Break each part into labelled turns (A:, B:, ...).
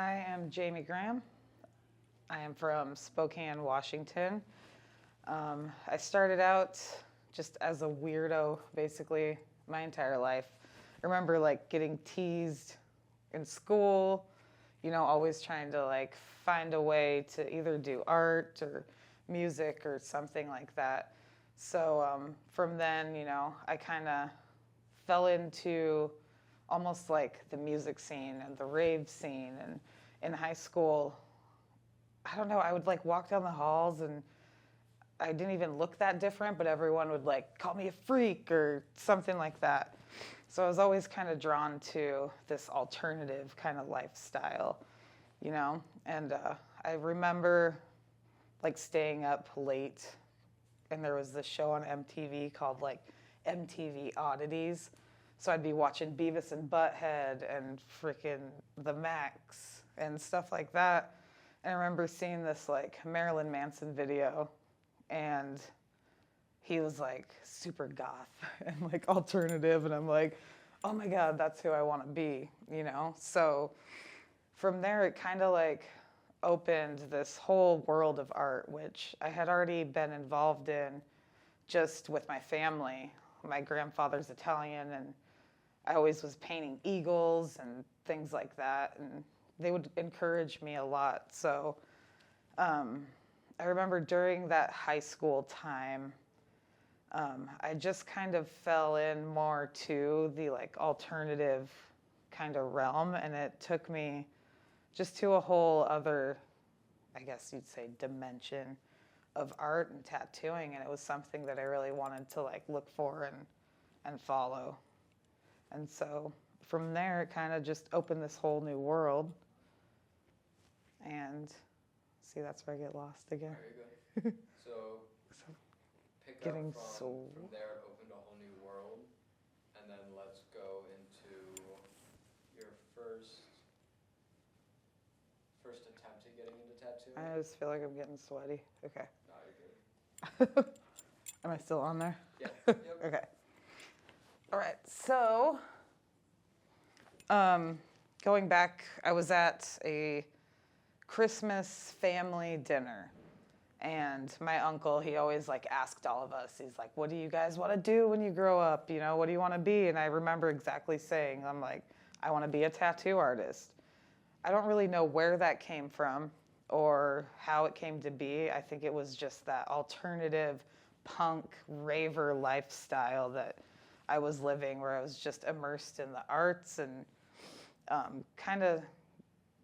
A: I am Jme Graham. I am from Spokane, Washington. I started out just as a weirdo, basically, my entire life. I remember like getting teased in school, always trying to like find a way to either do art or music or something like that. So from then, I kind of fell into almost like the music scene and the rave scene. And in high school, I don't know, I would like walk down the halls and I didn't even look that different, but everyone would like call me a freak or something like that. So I was always kind of drawn to this alternative kind of lifestyle, And I remember like staying up late, and there was this show on MTV called like MTV Oddities. So I'd be watching Beavis and Butthead and freaking The Max and stuff like that. And I remember seeing this like Marilyn Manson video, and he was like super goth and like alternative, and I'm like, oh my God, that's who I want to be, So from there, it kind of like opened this whole world of art, which I had already been involved in just with my family. My grandfather's Italian, and I always was painting eagles and things like that, and they would encourage me a lot. So I remember during that high school time, I just kind of fell in more to the like alternative kind of realm, and it took me just to a whole other, I guess you'd say, dimension of art and tattooing, and it was something that I really wanted to like look for and follow. And so from there, it kind of just opened this whole new world. And see, that's where I get lost again.
B: There you go. So pick
A: getting
B: up from there, it opened a whole new world. And then let's go into your first attempt at getting into tattooing.
A: I just feel like I'm getting sweaty. Okay.
B: No, you're good.
A: Am I still on there?
B: Yeah. Yep.
A: Okay. All right. So going back, I was at a Christmas family dinner, and my uncle, he always like asked all of us, he's like, what do you guys want to do when you grow up? What do you want to be? And I remember exactly saying, I'm like, I want to be a tattoo artist. I don't really know where that came from or how it came to be. I think it was just that alternative punk raver lifestyle that I was living, where I was just immersed in the arts and kind of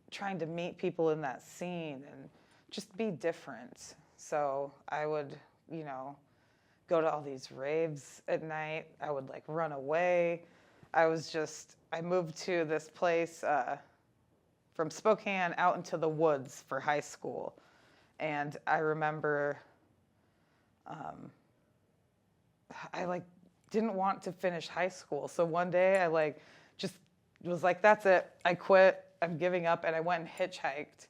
A: trying to meet people in that scene and just be different. So I would, go to all these raves at night. I would like run away. I moved to this place from Spokane out into the woods for high school. And I remember I like didn't want to finish high school. So one day I like just was like, that's it. I quit. I'm giving up. And I went and hitchhiked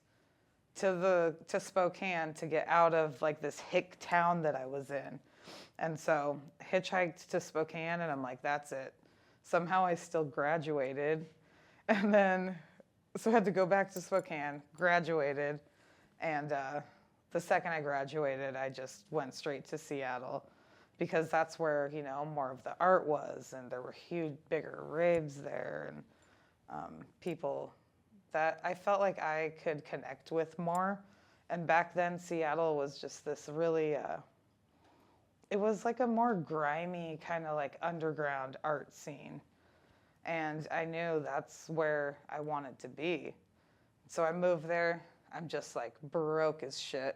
A: to Spokane to get out of like this hick town that I was in. And so hitchhiked to Spokane, and I'm like, that's it. Somehow I still graduated. And then, so I had to go back to Spokane, graduated. And the second I graduated, I just went straight to Seattle, because that's where, more of the art was, and there were huge, bigger raves there, and people that I felt like I could connect with more. And back then, Seattle was just this really, it was like a more grimy kind of like underground art scene. And I knew that's where I wanted to be. So I moved there. I'm just like broke as shit.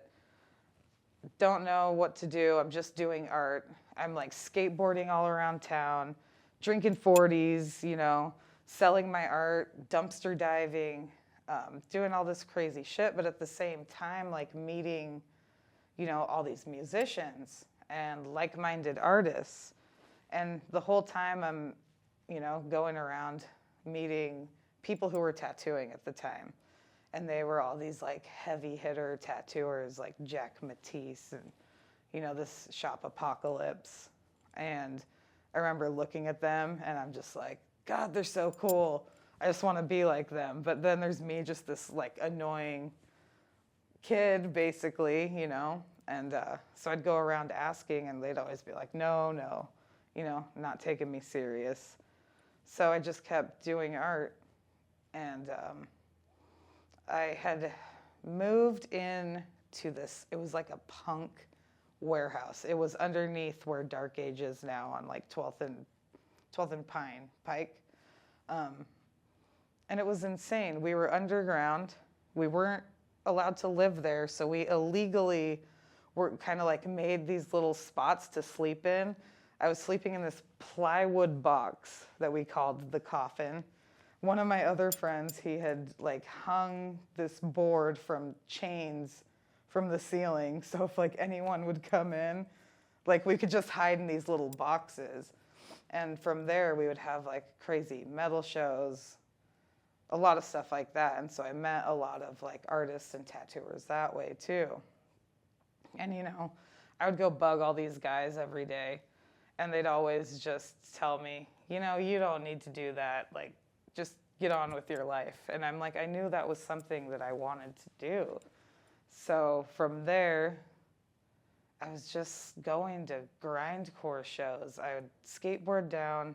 A: Don't know what to do. I'm just doing art. I'm like skateboarding all around town, drinking 40s, selling my art, dumpster diving, doing all this crazy shit. But at the same time, like meeting, all these musicians and like-minded artists. And the whole time I'm, going around meeting people who were tattooing at the time. And they were all these like heavy hitter tattooers like Jack Matisse and, this shop Apocalypse. And I remember looking at them and I'm just like, God, they're so cool. I just want to be like them. But then there's me, just this like annoying kid, basically, you know. And so I'd go around asking, and they'd always be like, no, no, you know, not taking me serious. So I just kept doing art. And I had moved in to this, it was like a punk warehouse. It was underneath where Dark Age is now on like 12th and Pike. And it was insane. We were underground. We weren't allowed to live there, so we illegally were kind of like made these little spots to sleep in. I was sleeping in this plywood box that we called the coffin. One of my other friends, he had like hung this board from chains from the ceiling, so if like anyone would come in, like we could just hide in these little boxes. And from there we would have like crazy metal shows, a lot of stuff like that. And so I met a lot of like artists and tattooers that way too. And you know, I would go bug all these guys every day, and they'd always just tell me, you know, you don't need to do that, like just get on with your life. And I'm like, I knew that was something that I wanted to do. So from there, I was just going to grindcore shows. I would skateboard down,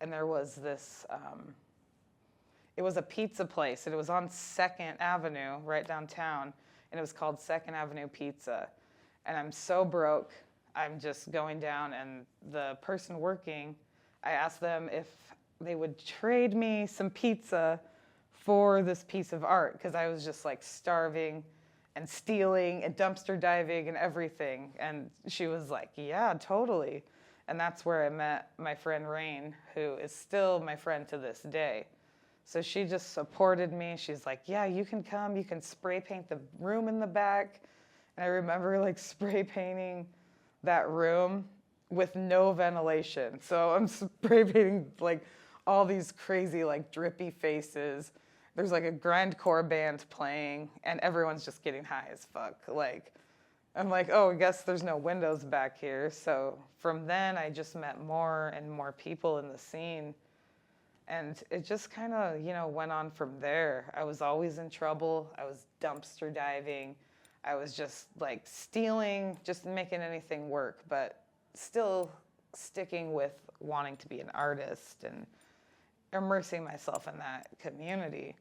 A: and there was this, it was a pizza place, and it was on 2nd Avenue, right downtown, and it was called 2nd Avenue Pizza. And I'm so broke, I'm just going down, and the person working, I asked them if they would trade me some pizza for this piece of art, because I was just like starving and stealing and dumpster diving and everything. And she was like, yeah, totally. And that's where I met my friend Rain, who is still my friend to this day. So she just supported me. She's like, yeah, you can come, you can spray paint the room in the back. And I remember like spray painting that room with no ventilation. So I'm spray painting like all these crazy like drippy faces. There's like a grindcore band playing, and everyone's just getting high as fuck. Like, I'm like, oh, I guess there's no windows back here. So from then, I just met more and more people in the scene. And it just kind of, you know, went on from there. I was always in trouble. I was dumpster diving. I was just like stealing, just making anything work, but still sticking with wanting to be an artist and immersing myself in that community.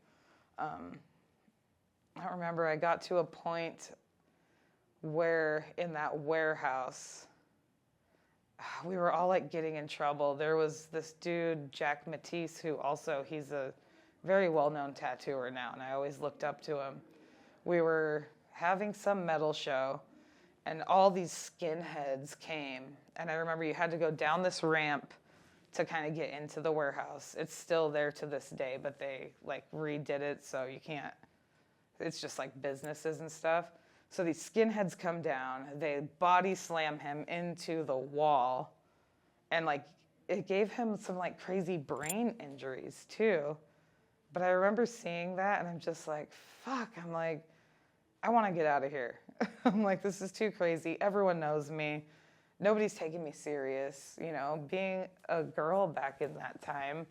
A: I remember I got to a point where in that warehouse, we were all like getting in trouble. There was this dude, Jack Matisse, who also, he's a very well-known tattooer now, and I always looked up to him. We were having some metal show, and all these skinheads came. And I remember you had to go down this ramp to kind of get into the warehouse. It's still there to this day, but they like redid it, so you can't, it's just like businesses and stuff. So these skinheads come down, they body slam him into the wall, and like it gave him some like crazy brain injuries too. But I remember seeing that, and I'm just like, fuck, I'm like, I want to get out of here. I'm like, this is too crazy. Everyone knows me. Nobody's taking me serious. You know, being a girl back in that time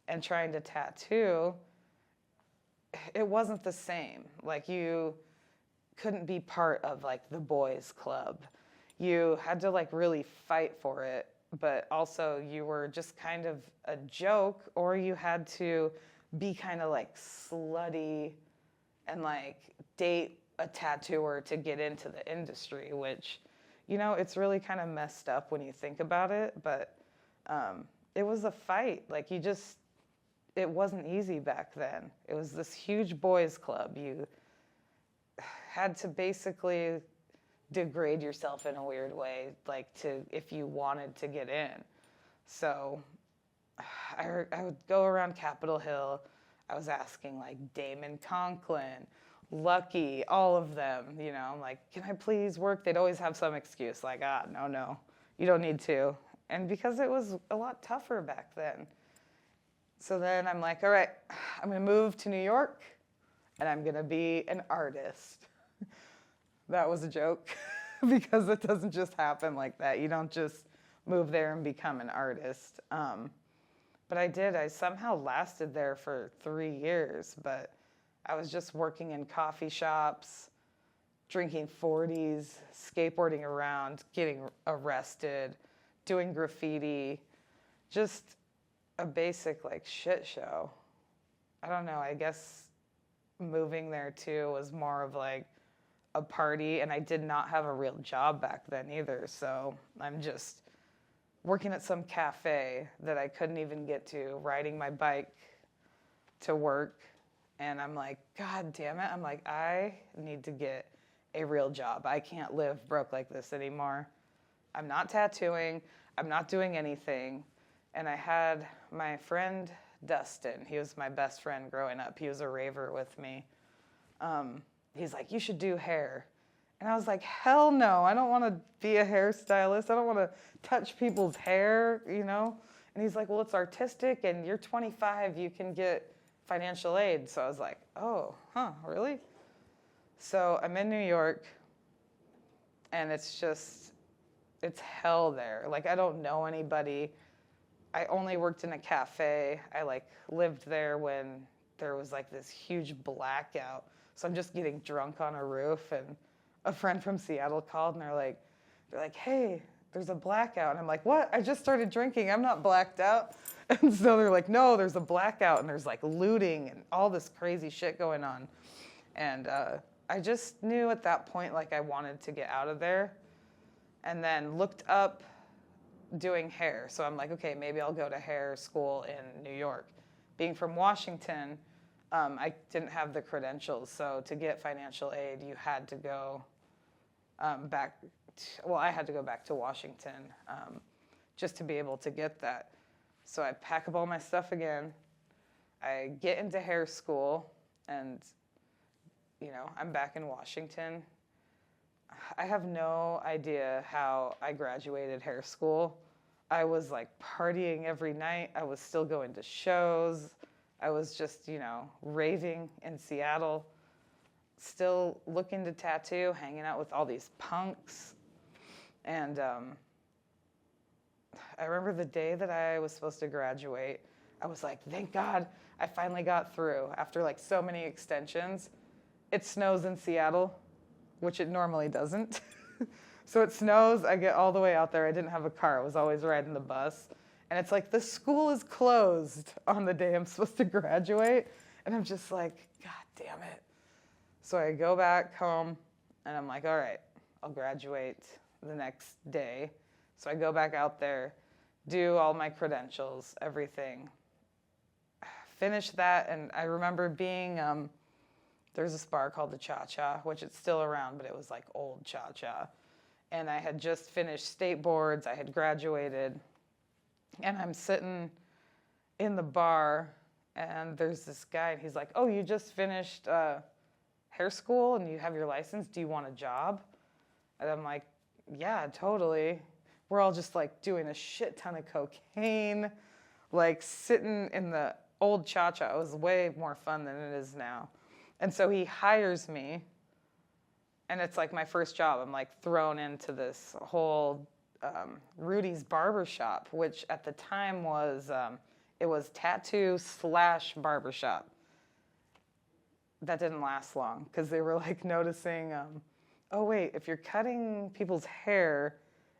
A: and trying to tattoo, it wasn't the same. Like, you couldn't be part of like the boys club. You had to like really fight for it, but also you were just kind of a joke, or you had to be kind of like slutty and like date a tattooer to get into the industry, which, you know, it's really kind of messed up when you think about it, but it was a fight. Like, it wasn't easy back then. It was this huge boys club. You had to basically degrade yourself in a weird way, like if you wanted to get in. So I would go around Capitol Hill. I was asking like Damon Conklin, Lucky, all of them, you know, I'm like, can I please work? They'd always have some excuse like, no, you don't need to. And because it was a lot tougher back then. So then I'm like, all right, I'm going to move to New York, and I'm going to be an artist. That was a joke, because it doesn't just happen like that. You don't just move there and become an artist. But But I did. I somehow lasted there for 3 years, but I was just working in coffee shops, drinking 40s, skateboarding around, getting arrested, doing graffiti, just a basic like shit show. I don't know, I guess moving there too was more of like a party, and I did not have a real job back then either. So I'm just working at some cafe that I couldn't even get to, riding my bike to work. And I'm like, God damn it. I'm like, I need to get a real job. I can't live broke like this anymore. I'm not tattooing. I'm not doing anything. And I had my friend Dustin. He was my best friend growing up. He was a raver with me. He's like, you should do hair. And I was like, hell no. I don't want to be a hairstylist. I don't want to touch people's hair, you know? And he's like, well, it's artistic, and you're 25. You can get financial aid. So I was like, oh, really? So I'm in New York, and it's hell there. Like, I don't know anybody. I only worked in a cafe. I like lived there when there was like this huge blackout. So I'm just getting drunk on a roof, and a friend from Seattle called, and they're like, hey, there's a blackout. And I'm like, what? I just started drinking. I'm not blacked out. And so they're like, no, there's a blackout, and there's like looting and all this crazy shit going on. And I just knew at that point like I wanted to get out of there, and then looked up doing hair. So I'm like, okay, maybe I'll go to hair school in New York. Being from Washington, I didn't have the credentials. So to get financial aid, you had to go I had to go back to Washington just to be able to get that. So I pack up all my stuff again. I get into hair school, and, I'm back in Washington. I have no idea how I graduated hair school. I was like partying every night. I was still going to shows. I was just, raving in Seattle, still looking to tattoo, hanging out with all these punks. And I remember the day that I was supposed to graduate, I was like, thank God I finally got through after like so many extensions. It snows in Seattle, which it normally doesn't. So it snows, I get all the way out there. I didn't have a car. I was always riding the bus. And it's like, the school is closed on the day I'm supposed to graduate. And I'm just like, God damn it. So I go back home, and I'm like, all right, I'll graduate the next day. So I go back out there, do all my credentials, everything. Finish that, and I remember being, there's this bar called the Cha-Cha, which it's still around, but it was like old Cha-Cha. And I had just finished state boards. I had graduated. And I'm sitting in the bar, and there's this guy, and he's like, oh, you just finished hair school, and you have your license. Do you want a job? And I'm like, yeah, totally. We're all just like doing a shit ton of cocaine, like sitting in the old Cha-Cha. It was way more fun than it is now. And so he hires me, and it's like my first job. I'm like thrown into this whole Rudy's Barbershop, which at the time was, it was tattoo/barbershop. That didn't last long, because they were like noticing, oh wait, if you're cutting people's hair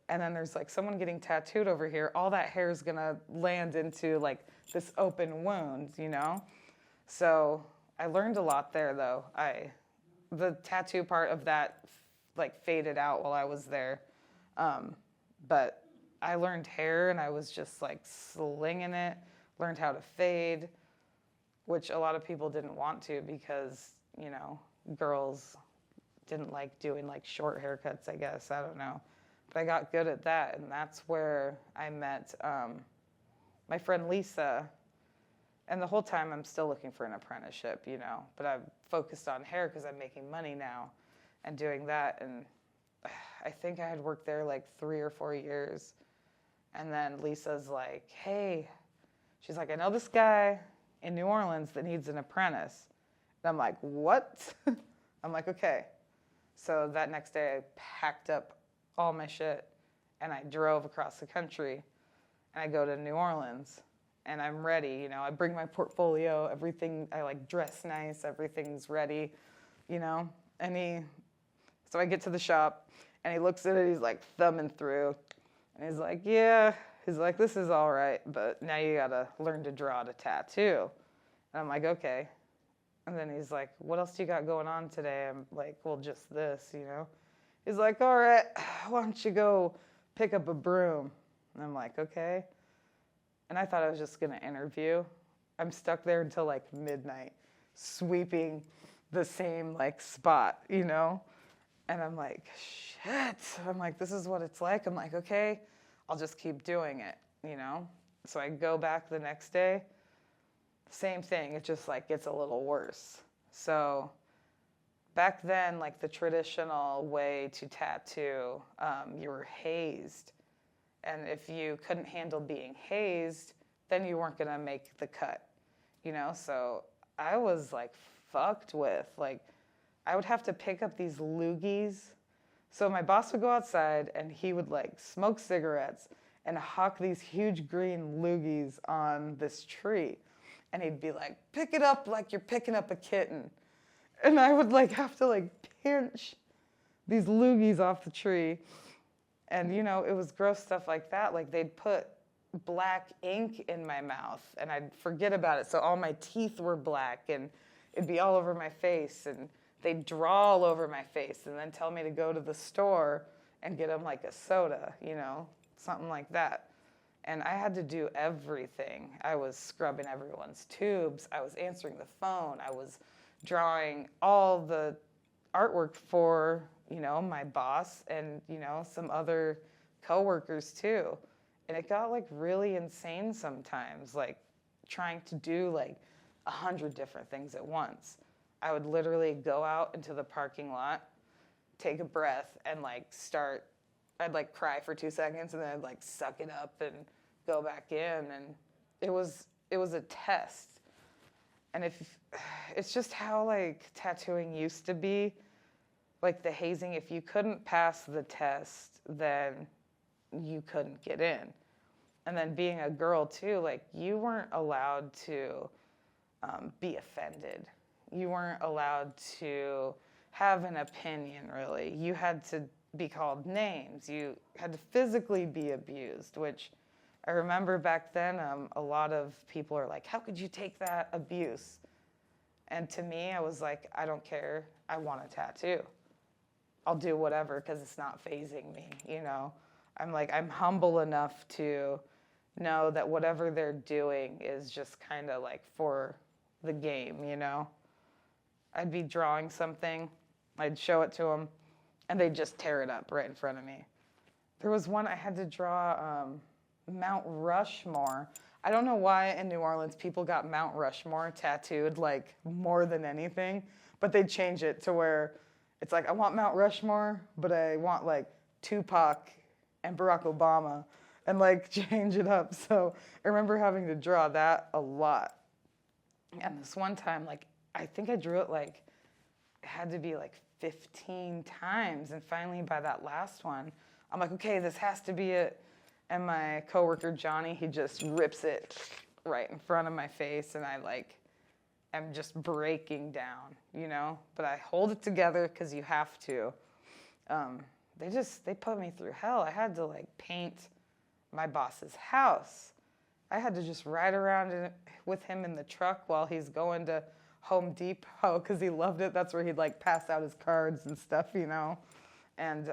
A: and then there's like someone getting tattooed over here, all that hair is gonna land into like this open wound, So I learned a lot there, though. The tattoo part of that like faded out while I was there. But I learned hair, and I was just like slinging it, learned how to fade, which a lot of people didn't want to, because, girls didn't like doing like short haircuts, I guess. I don't know. But I got good at that, and that's where I met my friend Lisa. And the whole time I'm still looking for an apprenticeship, But I've focused on hair because I'm making money now and doing that. And I think I had worked there like 3 or 4 years. And then Lisa's like, hey, she's like, I know this guy in New Orleans that needs an apprentice. And I'm like, what? I'm like, okay. So that next day I packed up all my shit, and I drove across the country, and I go to New Orleans. and I'm ready. You know, I bring my portfolio, everything, I like dress nice, everything's ready, you know. So I get to the shop, and he looks at it, he's like thumbing through, and he's like, yeah, he's like, this is all right, but now you gotta learn to draw the tattoo. And I'm like, okay. And then he's like, what else do you got going on today? I'm like, well, just this, you know. He's like, all right, why don't you go pick up a broom? And I'm like, okay. And I thought I was just going to interview. I'm stuck there until like midnight, sweeping the same like spot, you know? And I'm like, shit. I'm like, this is what it's like. I'm like, okay, I'll just keep doing it, you know? So I go back the next day. Same thing. It just like gets a little worse. So back then, like the traditional way to tattoo, you were hazed. And if you couldn't handle being hazed, then you weren't going to make the cut, you know? So I was like fucked with, like, I would have to pick up these loogies. So my boss would go outside and he would like smoke cigarettes and hawk these huge green loogies on this tree. And he'd be like, pick it up like you're picking up a kitten. And I would like have to like pinch these loogies off the tree. And, you know, it was gross stuff like that. Like they'd put black ink in my mouth and I'd forget about it. So all my teeth were black and it'd be all over my face. And they'd draw all over my face and then tell me to go to the store and get them like a soda, you know, something like that. And I had to do everything. I was scrubbing everyone's tubes. I was answering the phone. I was drawing all the artwork for, you know, my boss and, you know, some other coworkers too. And it got like really insane sometimes, like trying to do like 100 different things at once. I would literally go out into the parking lot, take a breath, and like I'd like cry for 2 seconds and then I'd like suck it up and go back in. And it was a test. And it's just how like tattooing used to be, like the hazing, if you couldn't pass the test, then you couldn't get in. And then being a girl too, like you weren't allowed to be offended. You weren't allowed to have an opinion, really. You had to be called names. You had to physically be abused, which I remember back then a lot of people are like, how could you take that abuse? And to me, I was like, I don't care. I want a tattoo. I'll do whatever because it's not fazing me, you know? I'm humble enough to know that whatever they're doing is just kind of like for the game, you know? I'd be drawing something, I'd show it to them, and they'd just tear it up right in front of me. There was one I had to draw Mount Rushmore. I don't know why in New Orleans people got Mount Rushmore tattooed like more than anything, but they'd change it to where it's like, I want Mount Rushmore, but I want like Tupac and Barack Obama and like change it up. So I remember having to draw that a lot. And this one time, like, I think I drew it like, it had to be like 15 times. And finally by that last one, I'm like, okay, this has to be it. And my coworker, Johnny, he just rips it right in front of my face. And I'm just breaking down, you know? But I hold it together because you have to. They put me through hell. I had to like paint my boss's house. I had to just ride around with him in the truck while he's going to Home Depot because he loved it. That's where he'd like pass out his cards and stuff, you know? And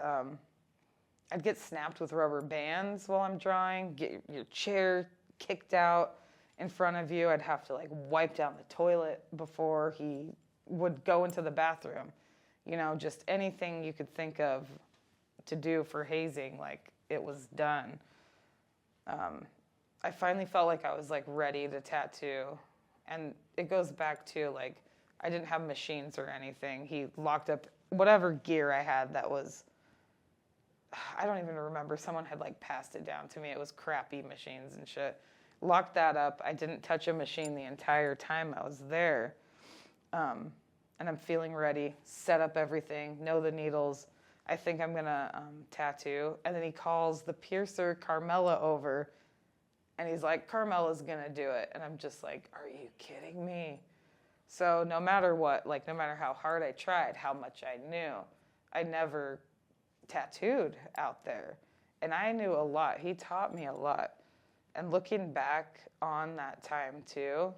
A: I'd get snapped with rubber bands while I'm drawing, get your chair kicked out in front of you. I'd have to like wipe down the toilet before he would go into the bathroom. You know, just anything you could think of to do for hazing, like it was done. I finally felt like I was like ready to tattoo. And it goes back to like, I didn't have machines or anything. He locked up whatever gear I had that was, I don't even remember. Someone had like passed it down to me. It was crappy machines and shit. Locked that up. I didn't touch a machine the entire time I was there. And I'm feeling ready, set up everything, know the needles. I think I'm gonna tattoo. And then he calls the piercer, Carmela, over. And he's like, Carmela's going to do it. And I'm just like, are you kidding me? So no matter what, like no matter how hard I tried, how much I knew, I never tattooed out there. And I knew a lot. He taught me a lot. And looking back on that time too,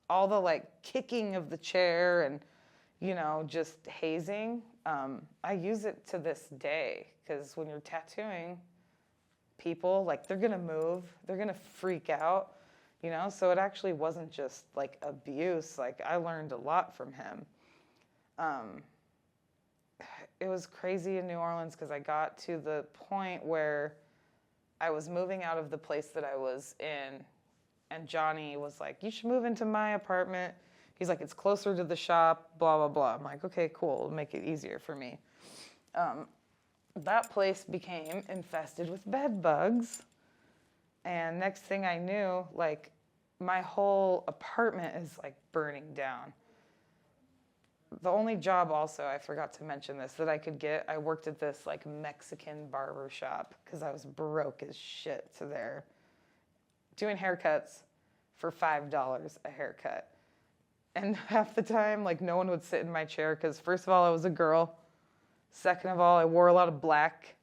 A: all the like kicking of the chair and, you know, just hazing, I use it to this day. Because when you're tattooing people, like they're going to move, they're going to freak out, you know? So it actually wasn't just like abuse. Like I learned a lot from him. It was crazy in New Orleans because I got to the point where I was moving out of the place that I was in, and Johnny was like, you should move into my apartment. He's like, it's closer to the shop, blah, blah, blah. I'm like, okay, cool. It'll make it easier for me. That place became infested with bed bugs. And next thing I knew, like, my whole apartment is, like, burning down. The only job also, I forgot to mention this, that I could get, I worked at this, like, Mexican barber shop because I was broke as shit to there. Doing haircuts for $5 a haircut. And half the time, like, no one would sit in my chair because, first of all, I was a girl. Second of all, I wore a lot of black.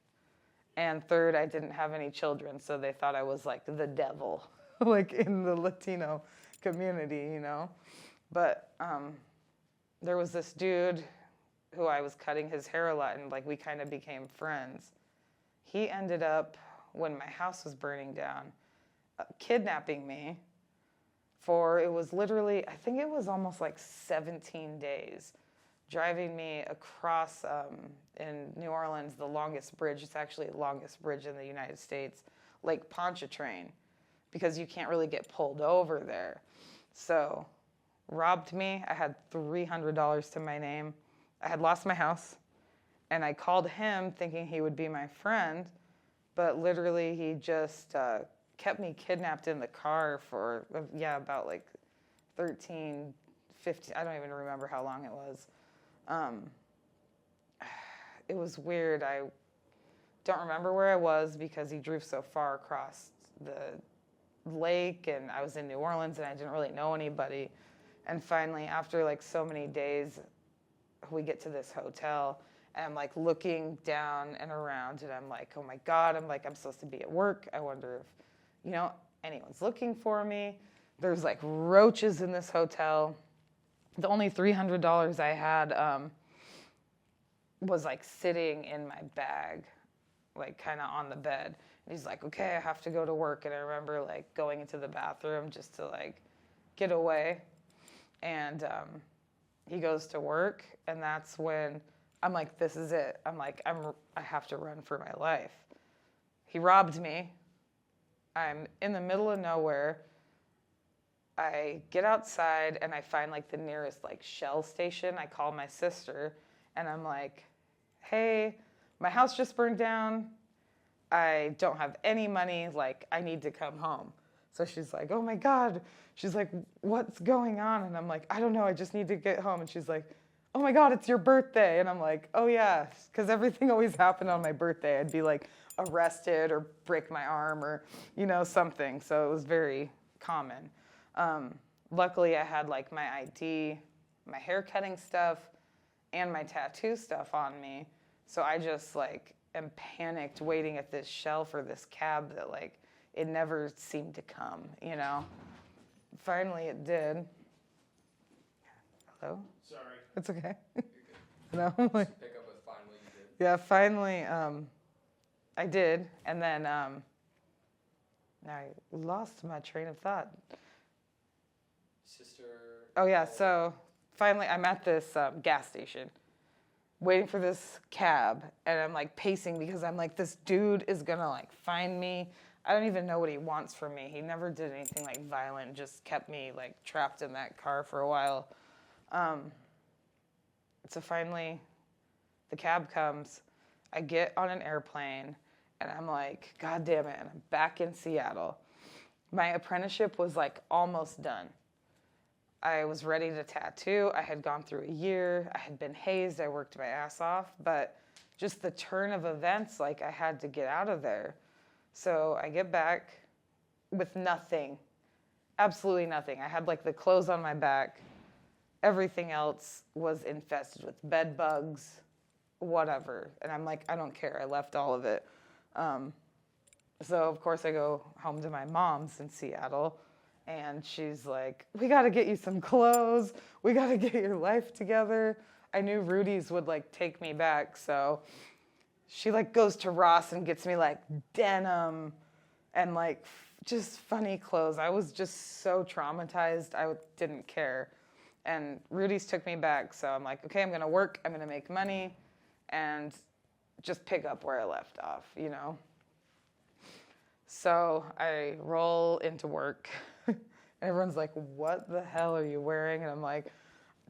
A: And third, I didn't have any children, so they thought I was, like, the devil, like, in the Latino community, you know? But there was this dude who I was cutting his hair a lot, and, like, we kind of became friends. He ended up, when my house was burning down, kidnapping me for, it was literally, I think it was almost like 17 days, driving me across, in New Orleans, the longest bridge. It's actually the longest bridge in the United States, Lake Pontchartrain, because you can't really get pulled over there. So, robbed me. I had $300 to my name. I had lost my house, and I called him thinking he would be my friend, but literally he just kept me kidnapped in the car for, about like 13, 15, I don't even remember how long it was. It was weird. I don't remember where I was because he drove so far across the lake, and I was in New Orleans and I didn't really know anybody. And finally, after like so many days, we get to this hotel, and I'm like looking down and around, and I'm like, oh my God, I'm supposed to be at work. I wonder if, you know, anyone's looking for me. There's like roaches in this hotel. The only $300 I had was like sitting in my bag, like kind of on the bed. And he's like, okay, I have to go to work. And I remember like going into the bathroom just to like get away. And he goes to work, and that's when I'm like, this is it. I'm like, I have to run for my life. He robbed me. I'm in the middle of nowhere. I get outside and I find like the nearest like Shell station. I call my sister and I'm like, hey, my house just burned down. I don't have any money. Like, I need to come home. So she's like, oh my God. She's like, what's going on? And I'm like, I don't know. I just need to get home. And she's like, oh my God, it's your birthday. And I'm like, oh yeah. Because everything always happened on my birthday. I'd be like arrested or break my arm or, you know, something. So it was very common. Luckily, I had like my ID, my hair cutting stuff, and my tattoo stuff on me. So I just like am panicked waiting at this Shell for this cab that like it never seemed to come, you know. Finally, it did. Hello?
B: Sorry.
A: It's okay.
B: You're good.
A: No, I'm like,
B: Pick up with finally you did.
A: yeah, finally, I did, and then now I lost my train of thought.
B: Sister.
A: Oh yeah, so finally I'm at this gas station waiting for this cab, and I'm like pacing because I'm like, this dude is gonna like find me. I don't even know what he wants from me. He never did anything like violent, just kept me like trapped in that car for a while. So finally the cab comes, I get on an airplane, and I'm like, God damn it, and I'm back in Seattle. My apprenticeship was like almost done. I was ready to tattoo. I had gone through a year. I had been hazed. I worked my ass off. But just the turn of events, like I had to get out of there. So I get back. with nothing, absolutely nothing. I had like the clothes on my back. Everything else was infested with bed bugs, whatever. And I'm like, I don't care. I left all of it. So, of course, I go home to my mom's in Seattle, and she's like, we got to get you some clothes. We got to get your life together. I knew Rudy's would, like, take me back, so she, like, goes to Ross and gets me, like, denim and, like, just funny clothes. I was just so traumatized, I didn't care. And Rudy's took me back, so I'm like, okay, I'm going to work, I'm going to make money, and just pick up where I left off, you know? So I roll into work, and everyone's like, what the hell are you wearing? And I'm like,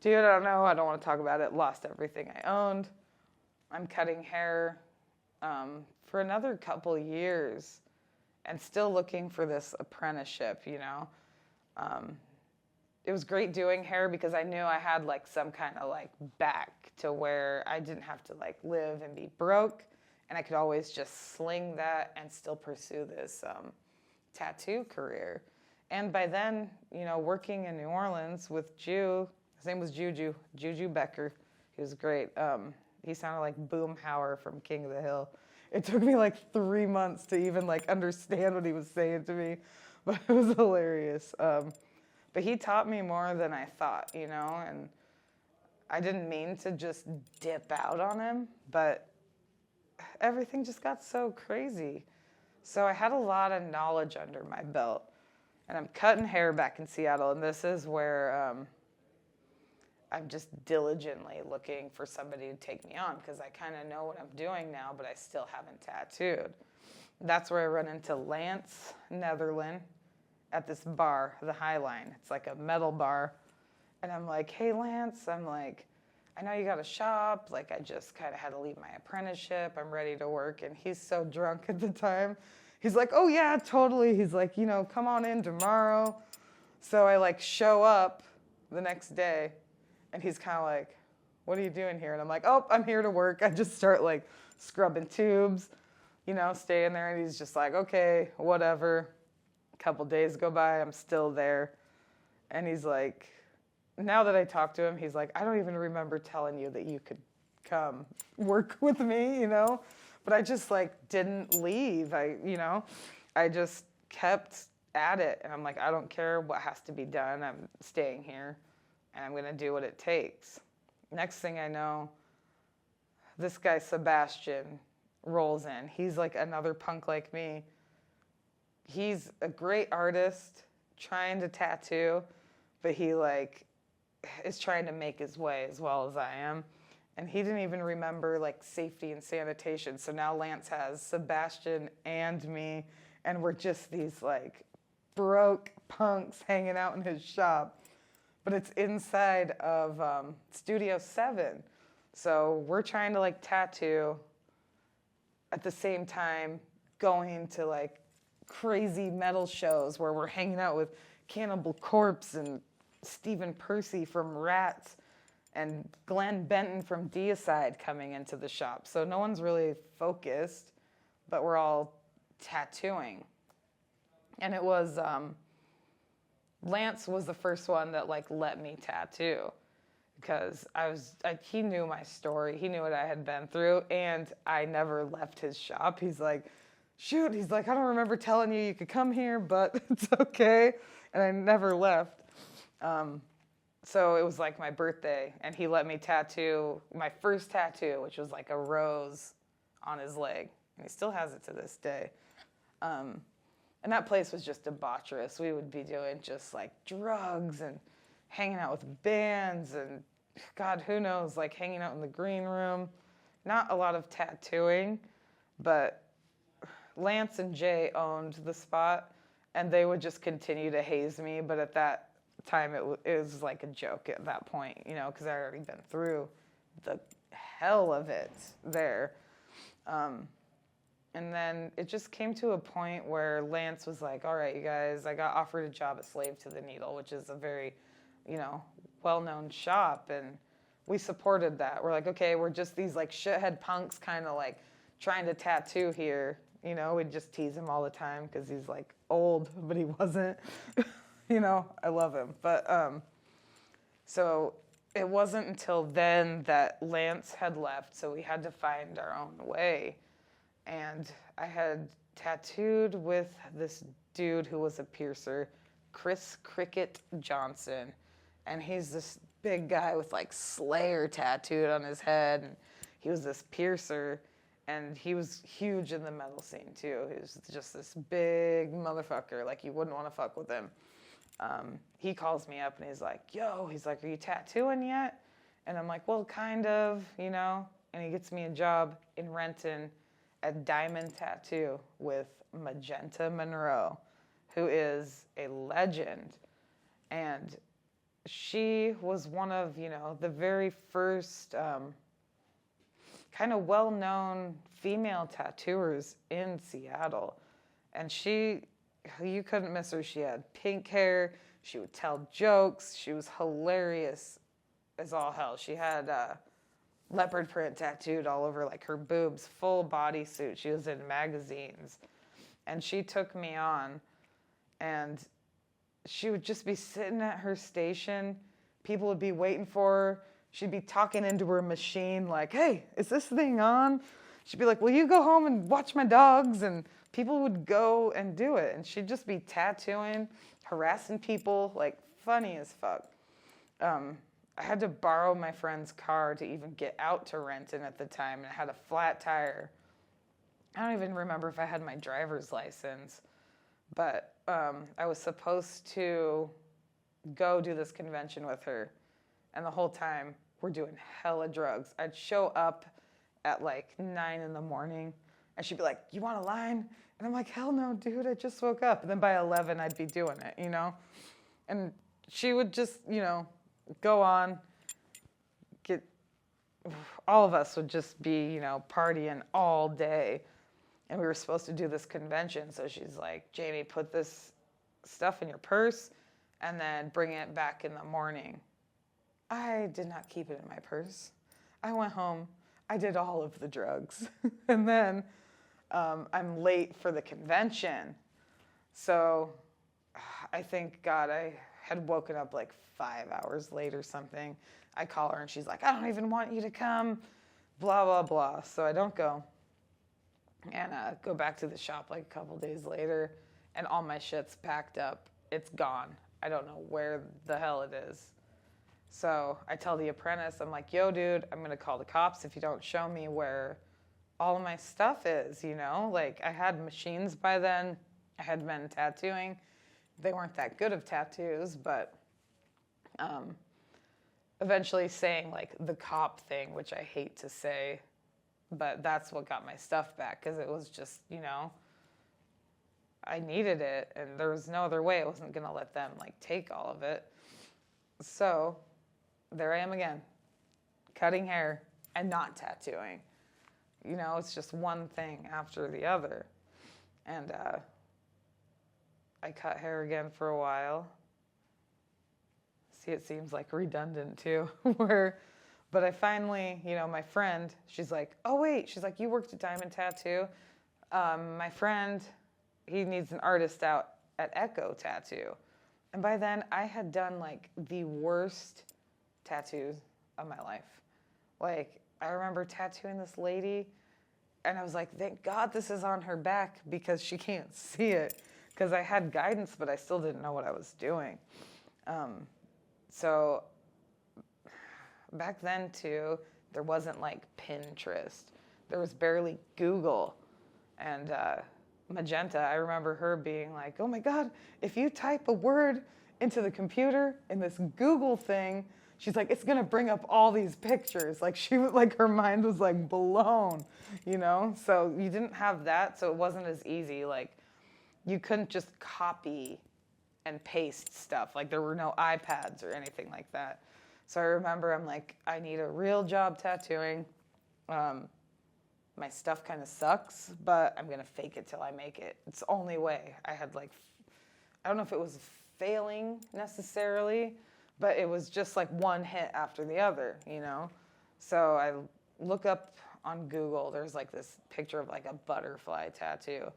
A: dude, I don't know. I don't want to talk about it. Lost everything I owned. I'm cutting hair for another couple years and still looking for this apprenticeship, you know. It was great doing hair because I knew I had like some kind of like back to where I didn't have to like live and be broke. And I could always just sling that and still pursue this tattoo career. And by then, you know, working in New Orleans with Jew, his name was Juju Becker. He was great. He sounded like Boomhauer from King of the Hill. It took me like 3 months to even like understand what he was saying to me, but it was hilarious. But he taught me more than I thought, you know, and I didn't mean to just dip out on him, but everything just got so crazy. So I had a lot of knowledge under my belt. And I'm cutting hair back in Seattle, and this is where I'm just diligently looking for somebody to take me on because I kind of know what I'm doing now, but I still haven't tattooed. That's where I run into Lance Netherland at this bar, the High Line. It's like a metal bar. And I'm like, hey, Lance, I'm like, I know you got a shop. Like, I just kind of had to leave my apprenticeship. I'm ready to work. And he's so drunk at the time. He's like, oh, yeah, totally. He's like, you know, come on in tomorrow. So I, like, show up the next day. And he's kind of like, what are you doing here? And I'm like, oh, I'm here to work. I just start, like, scrubbing tubes, you know, staying there. And he's just like, okay, whatever. A couple days go by. I'm still there. And he's like, now that I talk to him, he's like, I don't even remember telling you that you could come work with me, you know? But I just like didn't leave. I just kept at it. And I'm like, I don't care what has to be done. I'm staying here and I'm going to do what it takes. Next thing I know, this guy, Sebastian, rolls in. He's like another punk like me. He's a great artist trying to tattoo, but he like is trying to make his way as well as I am. And he didn't even remember like safety and sanitation. So now Lance has Sebastian and me, and we're just these like broke punks hanging out in his shop. But it's inside of Studio 7. So we're trying to like tattoo at the same time going to like crazy metal shows where we're hanging out with Cannibal Corpse and Stephen Percy from Rats and Glenn Benton from Deicide coming into the shop. So no one's really focused, but we're all tattooing. And it was, Lance was the first one that like let me tattoo because he knew my story. He knew what I had been through, and I never left his shop. He's like, shoot, he's like, I don't remember telling you could come here, but it's okay. And I never left. So it was like my birthday, and he let me tattoo my first tattoo, which was like a rose on his leg. And he still has it to this day. And that place was just debaucherous. We would be doing just like drugs and hanging out with bands and God, who knows, like hanging out in the green room. Not a lot of tattooing, but Lance and Jay owned the spot, and they would just continue to haze me. But at that time, it was like a joke at that point, you know, because I'd already been through the hell of it there. And then it just came to a point where Lance was like, all right, you guys, I got offered a job at Slave to the Needle, which is a very, you know, well-known shop. And we supported that. We're like, okay, we're just these like shithead punks kind of like trying to tattoo here. You know, we'd just tease him all the time because he's like old, but he wasn't. You know, I love him. But so it wasn't until then that Lance had left, so we had to find our own way. And I had tattooed with this dude who was a piercer, Chris Cricket Johnson. And he's this big guy with like Slayer tattooed on his head. And he was this piercer. And he was huge in the metal scene too. He was just this big motherfucker. Like you wouldn't want to fuck with him. He calls me up and he's like, yo, he's like, are you tattooing yet? And I'm like, well, kind of, you know. And he gets me a job in Renton at Diamond Tattoo with Magenta Monroe, who is a legend. And she was one of, you know, the very first kind of well-known female tattooers in Seattle. And you couldn't miss her. She had pink hair. She would tell jokes. She was hilarious as all hell. She had leopard print tattooed all over like her boobs, full bodysuit. She was in magazines. And she took me on. And she would just be sitting at her station. People would be waiting for her. She'd be talking into her machine like, hey, is this thing on? She'd be like, will you go home and watch my dogs? And people would go and do it. And she'd just be tattooing, harassing people, like funny as fuck. I had to borrow my friend's car to even get out to Renton at the time. And it had a flat tire. I don't even remember if I had my driver's license. But I was supposed to go do this convention with her. And the whole time, we're doing hella drugs. I'd show up at like 9 in the morning. And she'd be like, you want a line? And I'm like, hell no, dude, I just woke up. And then by 11, I'd be doing it, you know? And she would just, you know, go on, all of us would just be, you know, partying all day. And we were supposed to do this convention. So she's like, Jme, put this stuff in your purse and then bring it back in the morning. I did not keep it in my purse. I went home. I did all of the drugs. And then I'm late for the convention. So I think, God, I had woken up like 5 hours late or something. I call her and she's like, I don't even want you to come, blah, blah, blah. So I don't go. And go back to the shop like a couple days later. And all my shit's packed up. It's gone. I don't know where the hell it is. So I tell the apprentice, I'm like, yo, dude, I'm going to call the cops if you don't show me where all of my stuff is, you know? Like, I had machines by then. I had been tattooing. They weren't that good of tattoos, but eventually saying, like, the cop thing, which I hate to say, but that's what got my stuff back, because it was just, you know, I needed it, and there was no other way. I wasn't going to let them, like, take all of it. So there I am again, cutting hair and not tattooing. You know, it's just one thing after the other. And I cut hair again for a while. See, it seems like redundant too. But I finally, you know, my friend, she's like, oh wait, she's like, you worked at Diamond Tattoo. My friend, he needs an artist out at Echo Tattoo. And by then, I had done, like, the worst tattoos of my life. Like, I remember tattooing this lady, and I was like, thank God this is on her back because she can't see it. Because I had guidance, but I still didn't know what I was doing. So back then, too, there wasn't, like, Pinterest. There was barely Google. And Magenta, I remember her being like, oh my God, if you type a word into the computer in this Google thing, she's like, it's gonna bring up all these pictures. Like she was like, her mind was like blown, you know? So you didn't have that, so it wasn't as easy. Like you couldn't just copy and paste stuff. Like there were no iPads or anything like that. So I remember I'm like, I need a real job tattooing. My stuff kind of sucks, but I'm going to fake it till I make it. It's the only way. I had like, I don't know if it was failing necessarily, but it was just like one hit after the other, you know? So I look up on Google, there's like this picture of like a butterfly tattoo.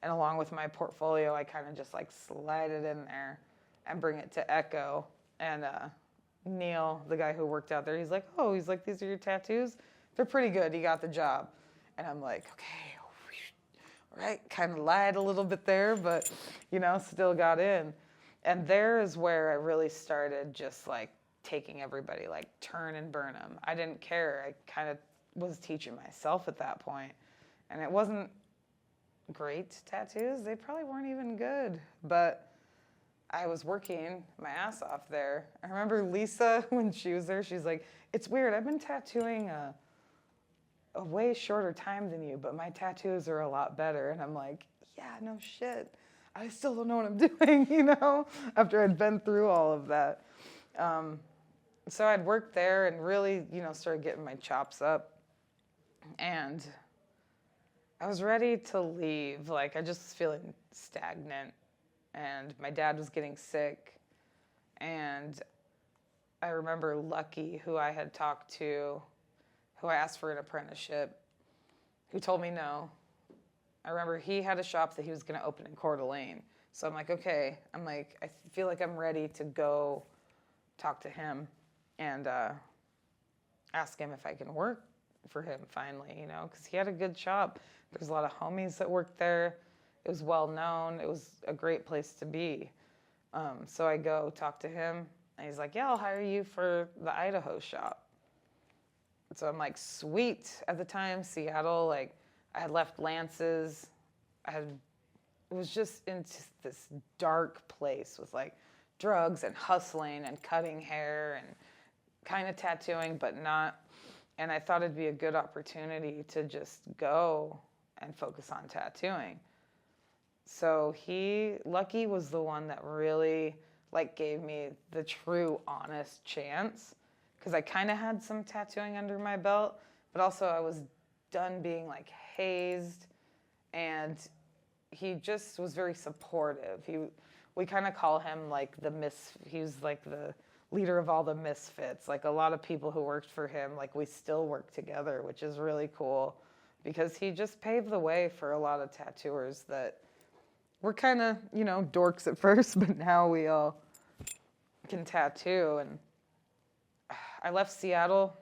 A: And along with my portfolio, I kind of just like slide it in there and bring it to Echo. And Neil, the guy who worked out there, he's like, oh, he's like, these are your tattoos? They're pretty good. You got the job. And I'm like, okay, all right, kind of lied a little bit there, but, still got in. And there is where I really started just like taking everybody, like turn and burn them. I didn't care. I kind of was teaching myself at that point. And it wasn't great tattoos. They probably weren't even good, but I was working my ass off there. I remember Lisa, when she was there, she's like, it's weird. I've been tattooing a way shorter time than you, but my tattoos are a lot better. And I'm like, yeah, no shit. I still don't know what I'm doing, after I'd been through all of that. So I'd worked there and really, started getting my chops up. And I was ready to leave. Like, I just was feeling stagnant. And my dad was getting sick. And I remember Lucky, who I had talked to, who I asked for an apprenticeship, who told me no. I remember he had a shop that he was going to open in Coeur d'Alene. So I'm like, okay. I feel like I'm ready to go talk to him and ask him if I can work for him finally, because he had a good shop. There's a lot of homies that worked there. It was well known. It was a great place to be. So I go talk to him, and he's like, yeah, I'll hire you for the Idaho shop. So I'm like, sweet. At the time, Seattle, like, I had left Lance's. It was just into this dark place with like drugs and hustling and cutting hair and kind of tattooing, but not. And I thought it'd be a good opportunity to just go and focus on tattooing. So Lucky was the one that really like gave me the true honest chance, because I kind of had some tattooing under my belt, but also I was done being like hazed, and he just was very supportive. We kind of call him like he was like the leader of all the misfits. Like a lot of people who worked for him, like we still work together, which is really cool, because he just paved the way for a lot of tattooers that were kind of, dorks at first, but now we all can tattoo. And I left Seattle,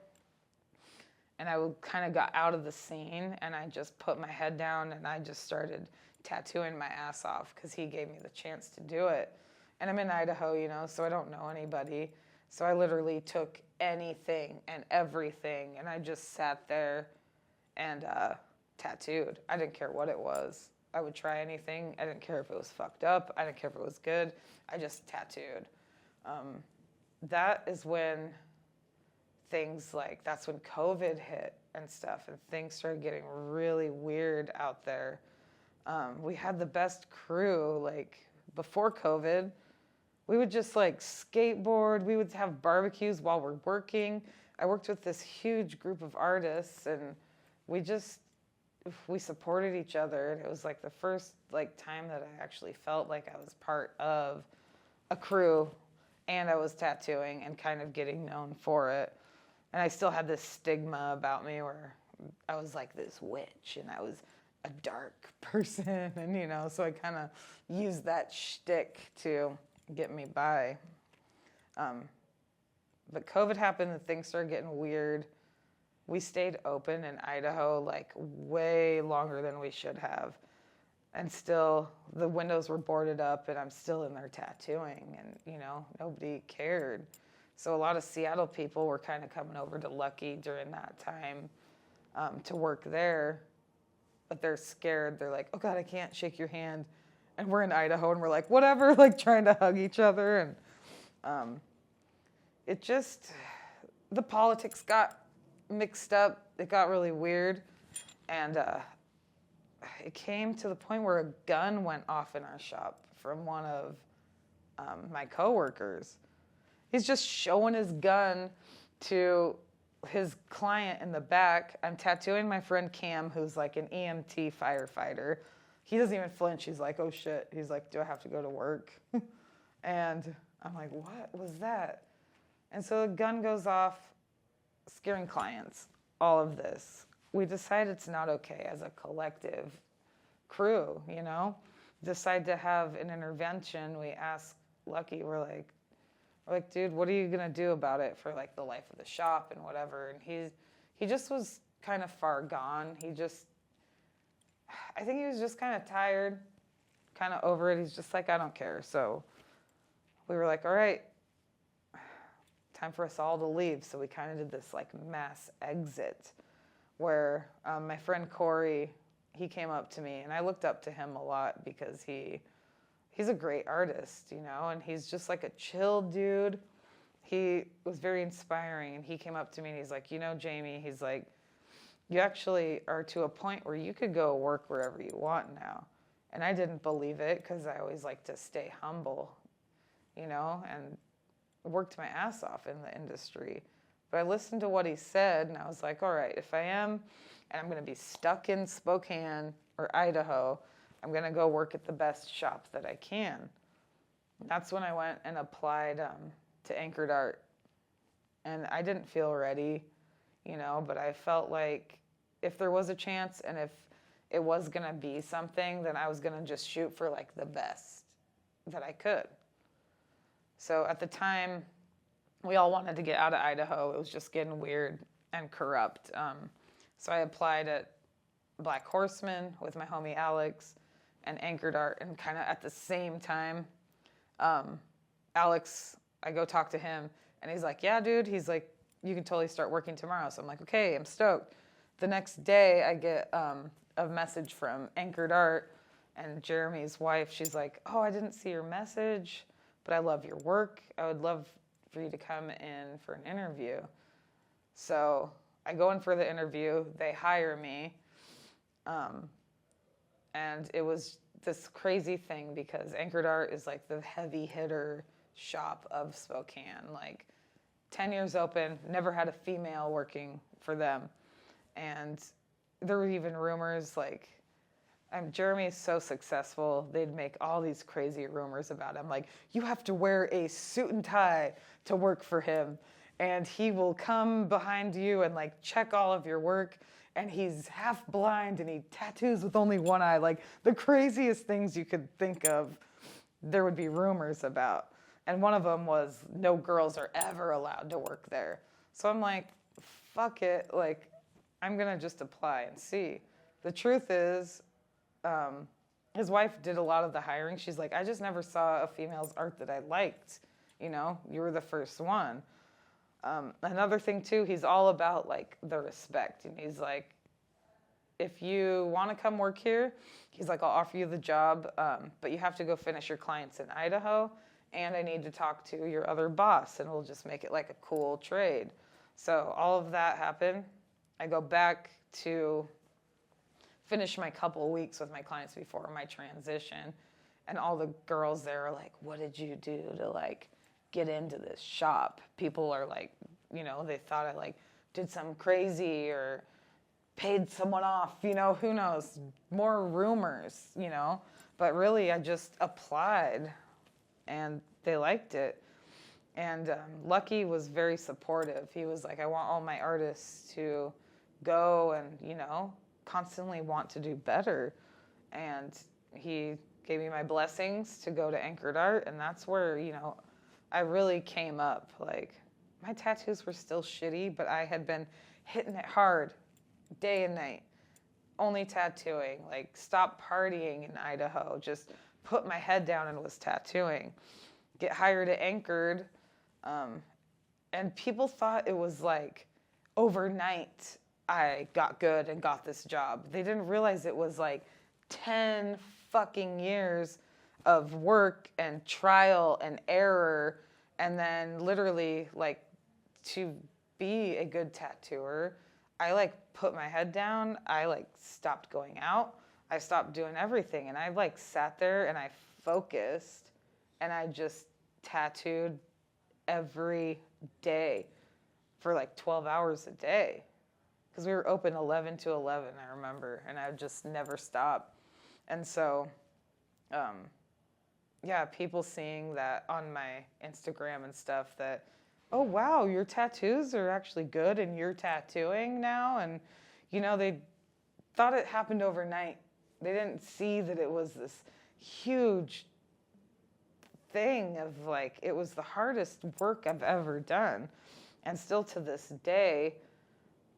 A: and I kind of got out of the scene, and I just put my head down, and I just started tattooing my ass off, because he gave me the chance to do it. And I'm in Idaho, so I don't know anybody. So I literally took anything and everything, and I just sat there and tattooed. I didn't care what it was. I would try anything. I didn't care if it was fucked up. I didn't care if it was good. I just tattooed. That is when that's when COVID hit and stuff, and things started getting really weird out there. We had the best crew. Like, before COVID, we would just like skateboard. We would have barbecues while we're working. I worked with this huge group of artists, and we supported each other. And it was like the first like time that I actually felt like I was part of a crew, and I was tattooing and kind of getting known for it. And I still had this stigma about me where I was like this witch, and I was a dark person, and so I kind of used that shtick to get me by. But COVID happened and things started getting weird. We stayed open in Idaho like way longer than we should have. And still, the windows were boarded up, and I'm still in there tattooing, and, nobody cared. So a lot of Seattle people were kind of coming over to Lucky during that time to work there, but they're scared. They're like, oh God, I can't shake your hand. And we're in Idaho, and we're like, whatever, like trying to hug each other. And the politics got mixed up. It got really weird. And it came to the point where a gun went off in our shop from one of my coworkers. He's just showing his gun to his client in the back. I'm tattooing my friend Cam, who's like an EMT firefighter. He doesn't even flinch. He's like, oh shit. He's like, do I have to go to work? And I'm like, what was that? And so the gun goes off, scaring clients. All of this. we decide it's not okay as a collective crew, decide to have an intervention. We ask Lucky, we're like, dude, what are you gonna do about it for like the life of the shop and whatever? And he just was kind of far gone. I think he was just kind of tired, kind of over it. He's just like, I don't care. So we were like, all right, time for us all to leave. So we kind of did this like mass exit where my friend Corey, he came up to me, and I looked up to him a lot because he's a great artist, and he's just like a chill dude. He was very inspiring, and he came up to me and he's like, Jme, he's like, you actually are to a point where you could go work wherever you want now. And I didn't believe it because I always like to stay humble, and worked my ass off in the industry. But I listened to what he said, and I was like, all right, if I am, and I'm going to be stuck in Spokane or Idaho, I'm going to go work at the best shop that I can. That's when I went and applied to Anchored Art. And I didn't feel ready, but I felt like if there was a chance and if it was going to be something, then I was going to just shoot for like the best that I could. So at the time, we all wanted to get out of Idaho. It was just getting weird and corrupt. So I applied at Black Horseman with my homie Alex and Anchored Art, and kind of at the same time, Alex, I go talk to him, and he's like, yeah, dude, he's like, you can totally start working tomorrow. So I'm like, okay, I'm stoked. The next day, I get a message from Anchored Art, and Jeremy's wife, she's like, oh, I didn't see your message, but I love your work. I would love for you to come in for an interview. So I go in for the interview. They hire me. And it was this crazy thing because Anchored Art is like the heavy hitter shop of Spokane. Like 10 years open, never had a female working for them. And there were even rumors like, Jeremy is so successful, they'd make all these crazy rumors about him. Like, you have to wear a suit and tie to work for him. And he will come behind you and like check all of your work. And he's half blind and he tattoos with only one eye. Like the craziest things you could think of, there would be rumors about. And one of them was no girls are ever allowed to work there. So I'm like, fuck it. Like, I'm going to just apply and see. The truth is, his wife did a lot of the hiring. She's like, I just never saw a female's art that I liked. You were the first one. Another thing too, he's all about like the respect. And he's like, if you want to come work here, he's like, I'll offer you the job, but you have to go finish your clients in Idaho. And I need to talk to your other boss, and we'll just make it like a cool trade. So all of that happened. I go back to finish my couple of weeks with my clients before my transition. And all the girls there are like, what did you do to like get into this shop? People are like, they thought I like did something crazy or paid someone off, who knows? More rumors, But really, I just applied, and they liked it. And Lucky was very supportive. He was like, I want all my artists to go and, constantly want to do better. And he gave me my blessings to go to Anchored Art, and that's where, I really came up. Like, my tattoos were still shitty, but I had been hitting it hard day and night, only tattooing, like stopped partying in Idaho, just put my head down and was tattooing. Get hired at Anchored, and people thought it was like overnight I got good and got this job. They didn't realize it was like 10 fucking years of work and trial and error, and then literally like to be a good tattooer, I like put my head down, I like stopped going out, I stopped doing everything, and I like sat there and I focused and I just tattooed every day for like 12 hours a day, because we were open 11 to 11, I remember, and I would just never stop. And so people seeing that on my Instagram and stuff, that, oh wow, your tattoos are actually good and you're tattooing now, and they thought it happened overnight. They didn't see that it was this huge thing of like, it was the hardest work I've ever done. And still to this day,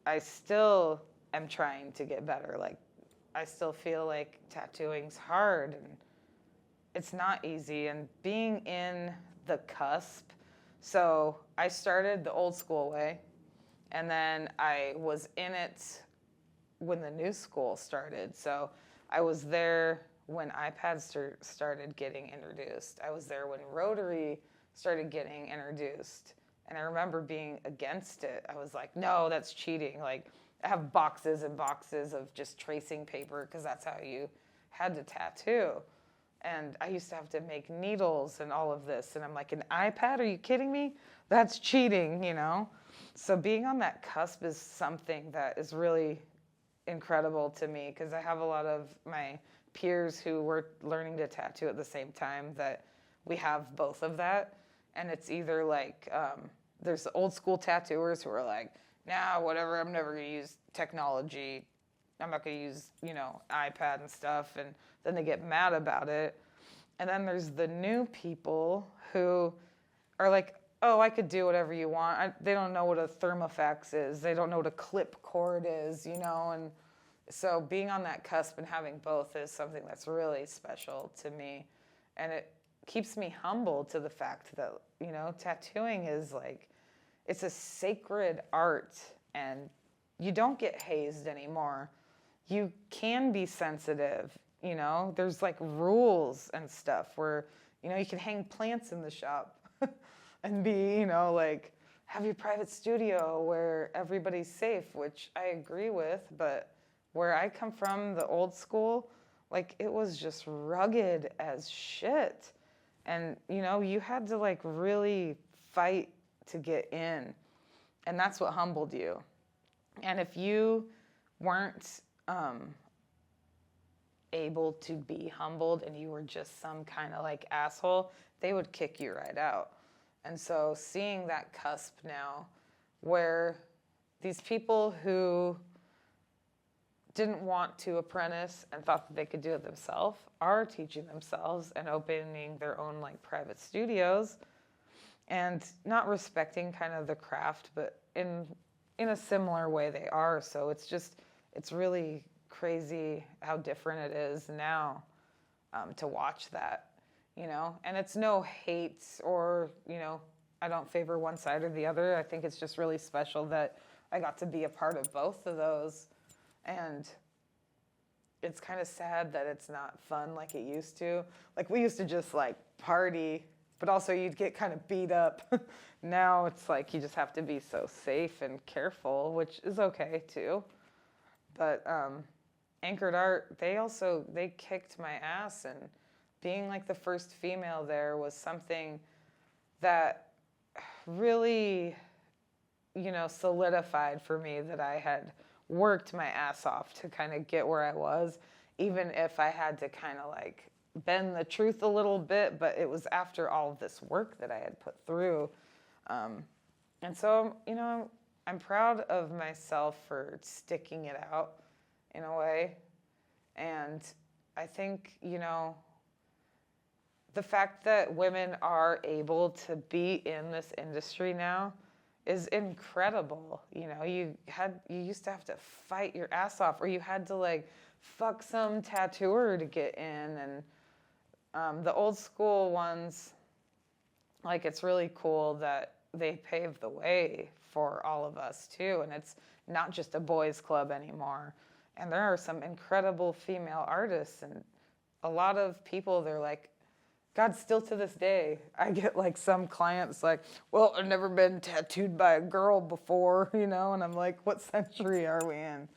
A: I still am trying to get better. Like, I still feel like tattooing's hard and it's not easy. And being in the cusp, so I started the old school way, and then I was in it when the new school started. So I was there when iPads started getting introduced. I was there when Rotary started getting introduced. And I remember being against it. I was like, no, that's cheating. Like, I have boxes and boxes of just tracing paper because that's how you had to tattoo. And I used to have to make needles and all of this. And I'm like, an iPad? Are you kidding me? That's cheating, So being on that cusp is something that is really incredible to me, because I have a lot of my peers who were learning to tattoo at the same time that we have both of that. And it's either like, there's the old school tattooers who are like, nah, whatever, I'm never going to use technology. I'm not going to use, iPad and stuff. And then they get mad about it. And then there's the new people who are like, oh, I could do whatever you want. They don't know what a thermofax is. They don't know what a clip cord is, And so being on that cusp and having both is something that's really special to me. And it keeps me humble to the fact that, tattooing is like, it's a sacred art, and you don't get hazed anymore. You can be sensitive, There's like rules and stuff where, you can hang plants in the shop and be, like have your private studio where everybody's safe, which I agree with. But where I come from, the old school, like it was just rugged as shit. And, you had to like really fight to get in. And that's what humbled you. And if you weren't able to be humbled and you were just some kind of like asshole, they would kick you right out. And so seeing that cusp now where these people who didn't want to apprentice and thought that they could do it themselves are teaching themselves and opening their own like private studios and not respecting kind of the craft, but in a similar way they are. So it's really crazy how different it is now to watch that, and it's no hate or, I don't favor one side or the other. I think it's just really special that I got to be a part of both of those. And it's kind of sad that it's not fun like it used to. Like we used to just like party, but also you'd get kind of beat up. Now it's like you just have to be so safe and careful, which is okay too. But Anchored Art, they kicked my ass, and being like the first female there was something that really, solidified for me that I had worked my ass off to kind of get where I was, even if I had to kind of like bend the truth a little bit, but it was after all of this work that I had put through. And so, I'm proud of myself for sticking it out in a way. And I think, the fact that women are able to be in this industry now is incredible. You used to have to fight your ass off, or you had to like fuck some tattooer to get in. And the old school ones, like it's really cool that they paved the way for all of us too. And it's not just a boys club anymore. And there are some incredible female artists, and a lot of people, they're like, God, still to this day, I get like some clients like, well, I've never been tattooed by a girl before, and I'm like, what century are we in?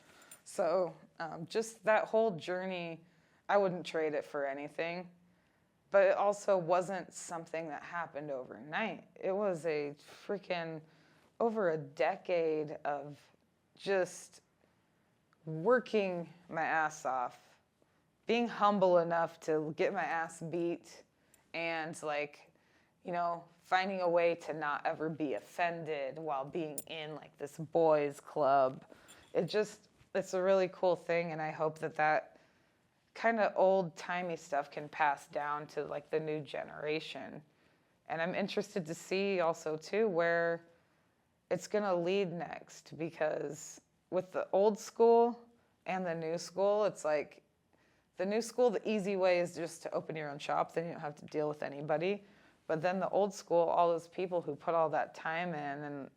A: So just that whole journey, I wouldn't trade it for anything. But it also wasn't something that happened overnight. It was a freaking over a decade of just working my ass off, being humble enough to get my ass beat, and finding a way to not ever be offended while being in like this boys club. It just, it's a really cool thing, and I hope that that kind of old-timey stuff can pass down to like the new generation. And I'm interested to see also too where it's going to lead next, because with the old school and the new school, it's like the new school, the easy way is just to open your own shop, then you don't have to deal with anybody. But then the old school, all those people who put all that time in, and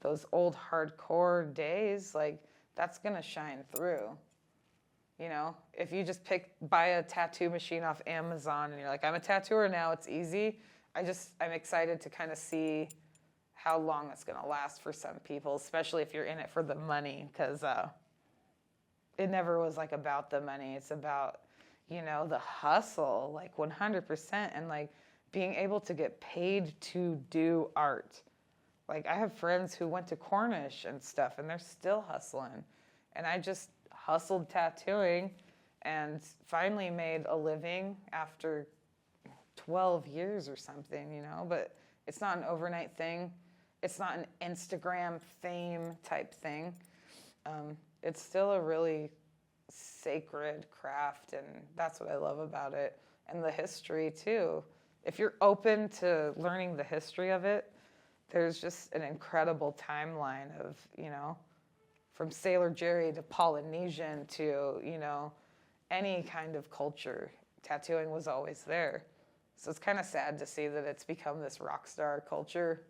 A: those old hardcore days, like that's going to shine through. If you just buy a tattoo machine off Amazon and you're like, I'm a tattooer now, it's easy. I'm excited to kind of see how long it's going to last for some people, especially if you're in it for the money, because it never was like about the money. It's about, the hustle, like 100%, and like being able to get paid to do art. Like I have friends who went to Cornish and stuff, and they're still hustling. And I just hustled tattooing and finally made a living after 12 years or something, but it's not an overnight thing. It's not an Instagram fame type thing. It's still a really sacred craft, and that's what I love about it. And the history too. If you're open to learning the history of it, there's just an incredible timeline of, from Sailor Jerry to Polynesian to, any kind of culture. Tattooing was always there. So it's kind of sad to see that it's become this rock star culture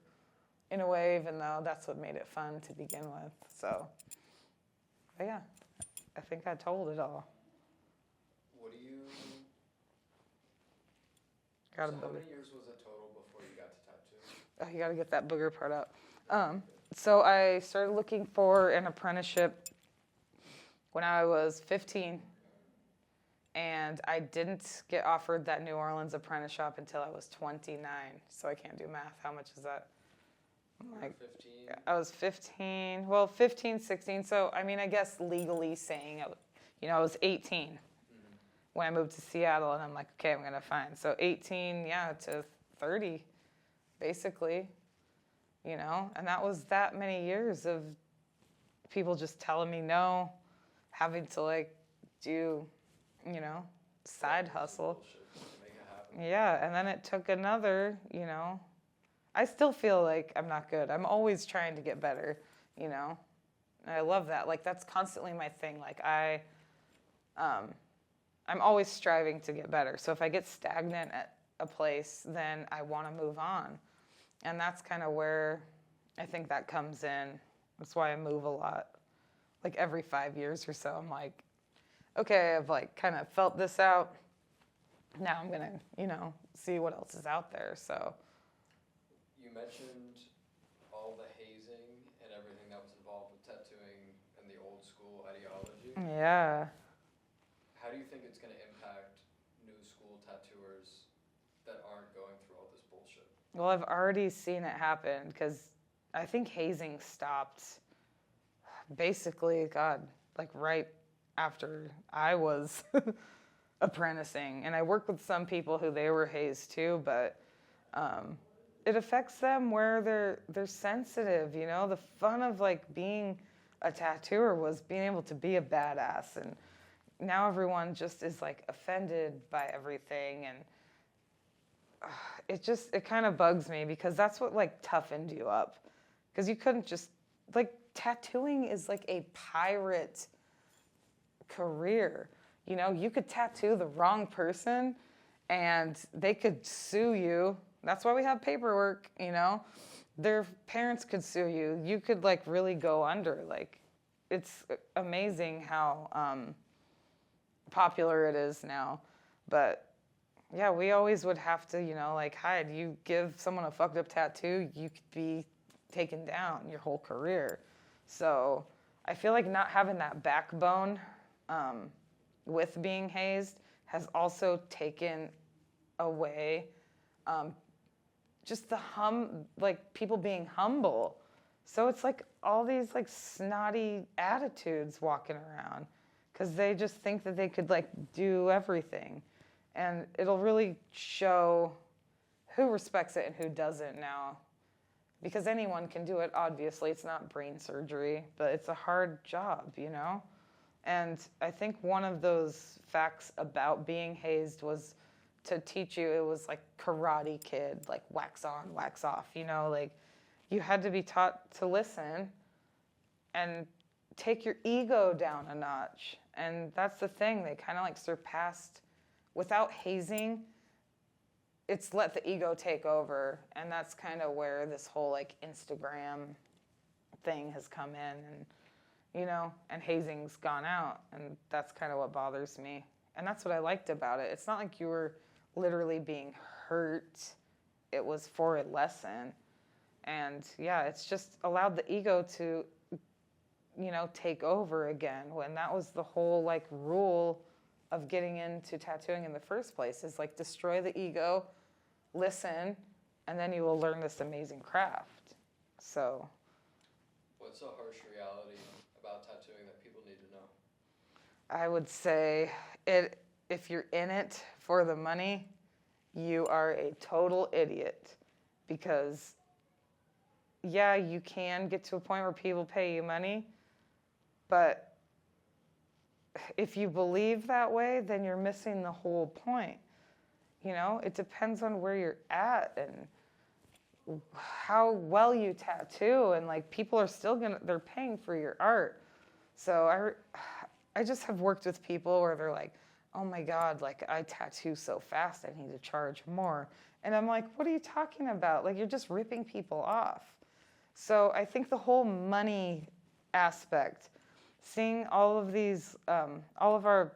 A: in a way, even though that's what made it fun to begin with. So, but yeah, I think I told it all.
B: What do you...
A: Got a
B: So how
A: booger.
B: many years was it total before you got to tattoo?
A: Oh, you got to get that booger part out. So I started looking for an apprenticeship when I was 15, and I didn't get offered that New Orleans apprenticeship until I was 29. So I can't do math. How much is that? Like
B: 15?
A: I was 15. Well, 15, 16. So I mean, I guess legally saying, I was 18 when I moved to Seattle, and I'm like, okay, I'm gonna find. So 18, to 30, basically. And that was that many years of people just telling me no, having to like do, side hustle.
B: Bullshit to make it happen.
A: Yeah, and then it took another, I still feel like I'm not good. I'm always trying to get better, And I love that. Like that's constantly my thing. Like I'm always striving to get better. So if I get stagnant at a place, then I want to move on. And that's kind of where I think that comes in. That's why I move a lot. Like every 5 years or so, I'm like, okay, I've like kind of felt this out. Now I'm going to, see what else is out there. So
B: You mentioned all the hazing and everything that was involved with tattooing and the old school ideology.
A: yeah.
B: How do you think it's going to impact new school tattooers that aren't going through all this bullshit?
A: Well, I've already seen it happen because I think hazing stopped basically, like right after I was apprenticing. And I worked with some people who they were hazed too, but it affects them where they're sensitive, The fun of like being a tattooer was being able to be a badass, and now everyone just is like offended by everything, and it kind of bugs me because that's what like toughened you up, because you couldn't just like tattooing is like a pirate career. You could tattoo the wrong person and they could sue you. That's why we have paperwork, Their parents could sue you. You could like really go under. Like it's amazing how popular it is now. But yeah, we always would have to, like hide. You give someone a fucked up tattoo, you could be taken down your whole career. So I feel like not having that backbone with being hazed has also taken away just like people being humble. So it's like all these like snotty attitudes walking around because they just think that they could like do everything. And it'll really show who respects it and who doesn't now because anyone can do it. Obviously, it's not brain surgery, but it's a hard job, you know? And I think one of those facts about being hazed was to teach you, it was like Karate Kid, like wax on, wax off, you know? Like, you had to be taught to listen and take your ego down a notch. And that's the thing, they kind of like surpassed, without hazing, it's let the ego take over. And that's kind of where this whole like Instagram thing has come in, and you know, and hazing's gone out, and that's kind of what bothers me. And that's what I liked about it. It's not like you were literally being hurt. It was for a lesson. And yeah, it's just allowed the ego to, you know, take over again, when that was the whole like rule of getting into tattooing in the first place, is like destroy the ego, listen, and then you will learn this amazing craft. So
B: What's a harsh reality about tattooing that people need to know?
A: I would say if you're in it for the money, you are a total idiot, because yeah, you can get to a point where people pay you money, but if you believe that way, then you're missing the whole point. You know, it depends on where you're at and how well you tattoo, and like people are still they're paying for your art. So I just have worked with people where they're like, oh my God, like I tattoo so fast, I need to charge more. And I'm like, what are you talking about? Like, you're just ripping people off. So I think the whole money aspect, seeing all of these, all of our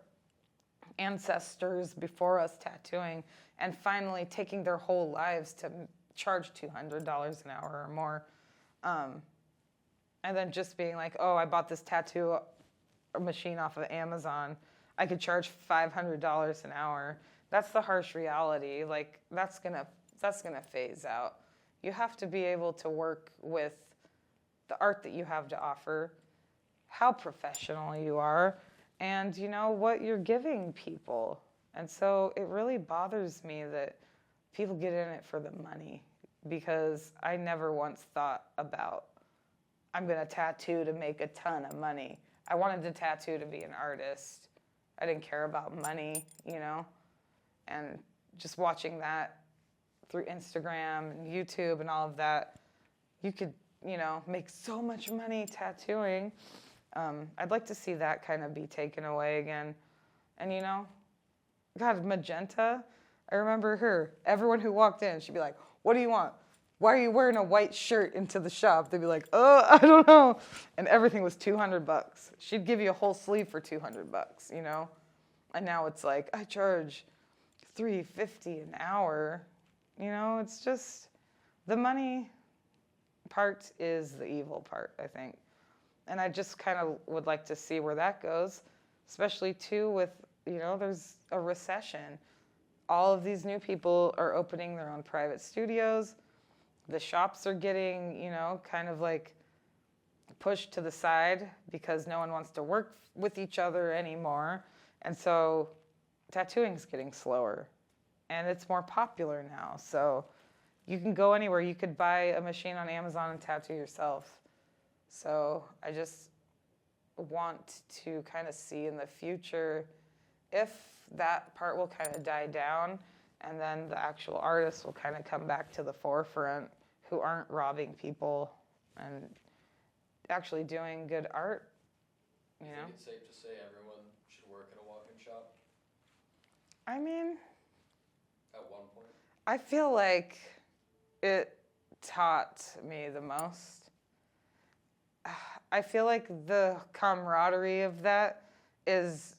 A: ancestors before us tattooing, and finally taking their whole lives to charge $200 an hour or more. And then just being like, oh, I bought this tattoo machine off of Amazon. I could charge $500 an hour. That's the harsh reality. Like, that's gonna phase out. You have to be able to work with the art that you have to offer, how professional you are, and you know what you're giving people. And so it really bothers me that people get in it for the money, because I never once thought about, I'm going to tattoo to make a ton of money. I wanted to tattoo to be an artist. I didn't care about money, you know? And just watching that through Instagram and YouTube and all of that, you could, you know, make so much money tattooing. I'd like to see that kind of be taken away again. And, you know, God, Magenta, I remember her. Everyone who walked in, she'd be like, what do you want? Why are you wearing a white shirt into the shop? They'd be like, oh, I don't know. And everything was $200. She'd give you a whole sleeve for $200, you know? And now it's like, I charge $350 an hour. You know, it's just, the money part is the evil part, I think. And I just kind of would like to see where that goes, especially too with, you know, there's a recession. All of these new people are opening their own private studios. The shops are getting, you know, kind of like pushed to the side because no one wants to work with each other anymore. And so tattooing's getting slower, and it's more popular now. So you can go anywhere. You could buy a machine on Amazon and tattoo yourself. So I just want to kind of see in the future if that part will kind of die down, and then the actual artists will kind of come back to the forefront, who aren't robbing people and actually doing good art. You know?
B: I think it's safe to say everyone should work in a walk-in shop
A: I mean,
B: at one point.
A: I feel like it taught me the most. I feel like the camaraderie of that is,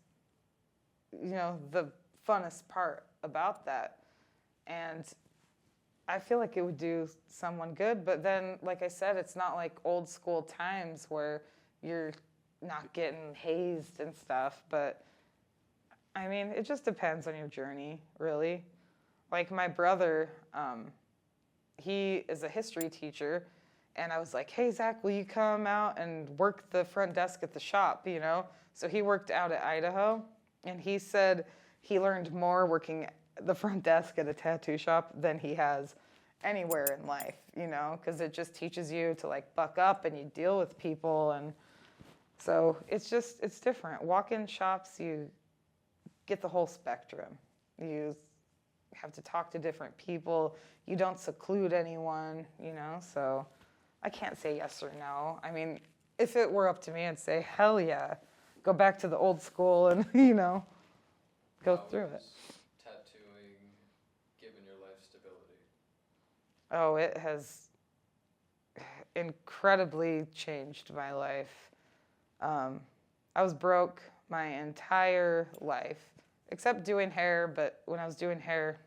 A: you know, the funnest part about that. And I feel like it would do someone good. But then, like I said, it's not like old school times where you're not getting hazed and stuff. But I mean, it just depends on your journey, really. Like my brother, he is a history teacher, and I was like, hey, Zach, will you come out and work the front desk at the shop, you know? So he worked out at Idaho, and he said he learned more working the front desk at a tattoo shop than he has anywhere in life, you know, because it just teaches you to like buck up and you deal with people. And so it's different. Walk-in shops, you get the whole spectrum. You have to talk to different people. You don't seclude anyone, you know, so I can't say yes or no. I mean, if it were up to me, I'd say, hell yeah, go back to the old school and, you know, go through it.
B: Tattooing given your life stability?
A: Oh, it has incredibly changed my life. I was broke my entire life, except doing hair, but when I was doing hair,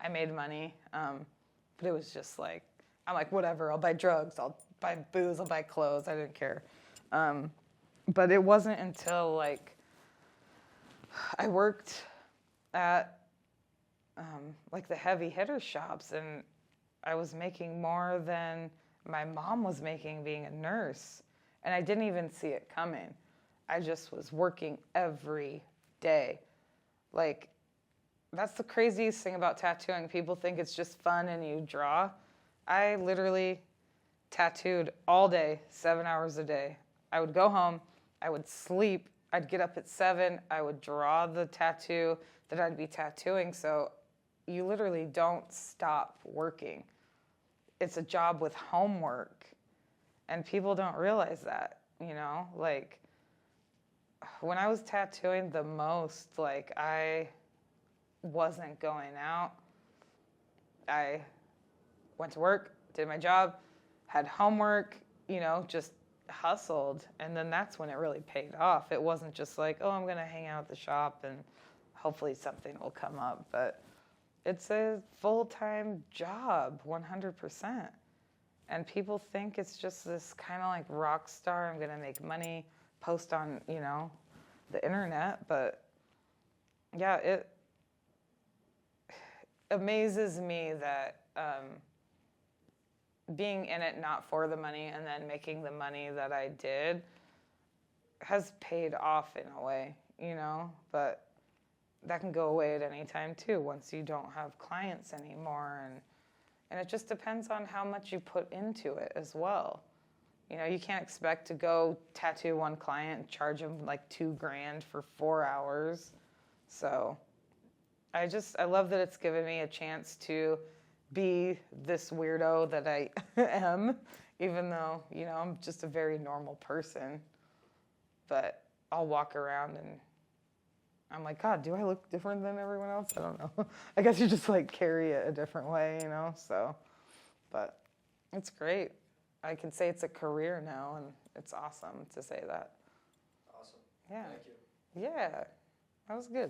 A: I made money. But it was just like, I'm like, whatever, I'll buy drugs, I'll buy booze, I'll buy clothes, I didn't care. But it wasn't until like I worked at like the heavy hitter shops, and I was making more than my mom was making being a nurse. And I didn't even see it coming. I just was working every day. Like, that's the craziest thing about tattooing. People think it's just fun and you draw. I literally tattooed all day, 7 hours a day. I would go home, I would sleep, I'd get up at 7, I would draw the tattoo that I'd be tattooing. So you literally don't stop working. It's a job with homework. And people don't realize that, you know? Like, when I was tattooing the most, like, I wasn't going out. I went to work, did my job, had homework, you know, just hustled. And then that's when it really paid off. It wasn't just like, oh, I'm going to hang out at the shop and hopefully something will come up. But it's a full-time job, 100%. And people think it's just this kind of like rock star, I'm going to make money, post on, you know, the internet. But yeah, it amazes me that being in it not for the money and then making the money that I did has paid off in a way, you know, but that can go away at any time too once you don't have clients anymore. And it just depends on how much you put into it as well. You know, you can't expect to go tattoo one client and charge them like $2,000 for 4 hours. So I love that it's given me a chance to be this weirdo that I am, even though, you know, I'm just a very normal person. But I'll walk around and I'm like, God, do I look different than everyone else? I don't know. I guess you just like carry it a different way, you know? So, but it's great. I can say it's a career now, and it's awesome to say that.
B: Awesome.
A: Yeah.
B: Thank you.
A: Yeah, that was good.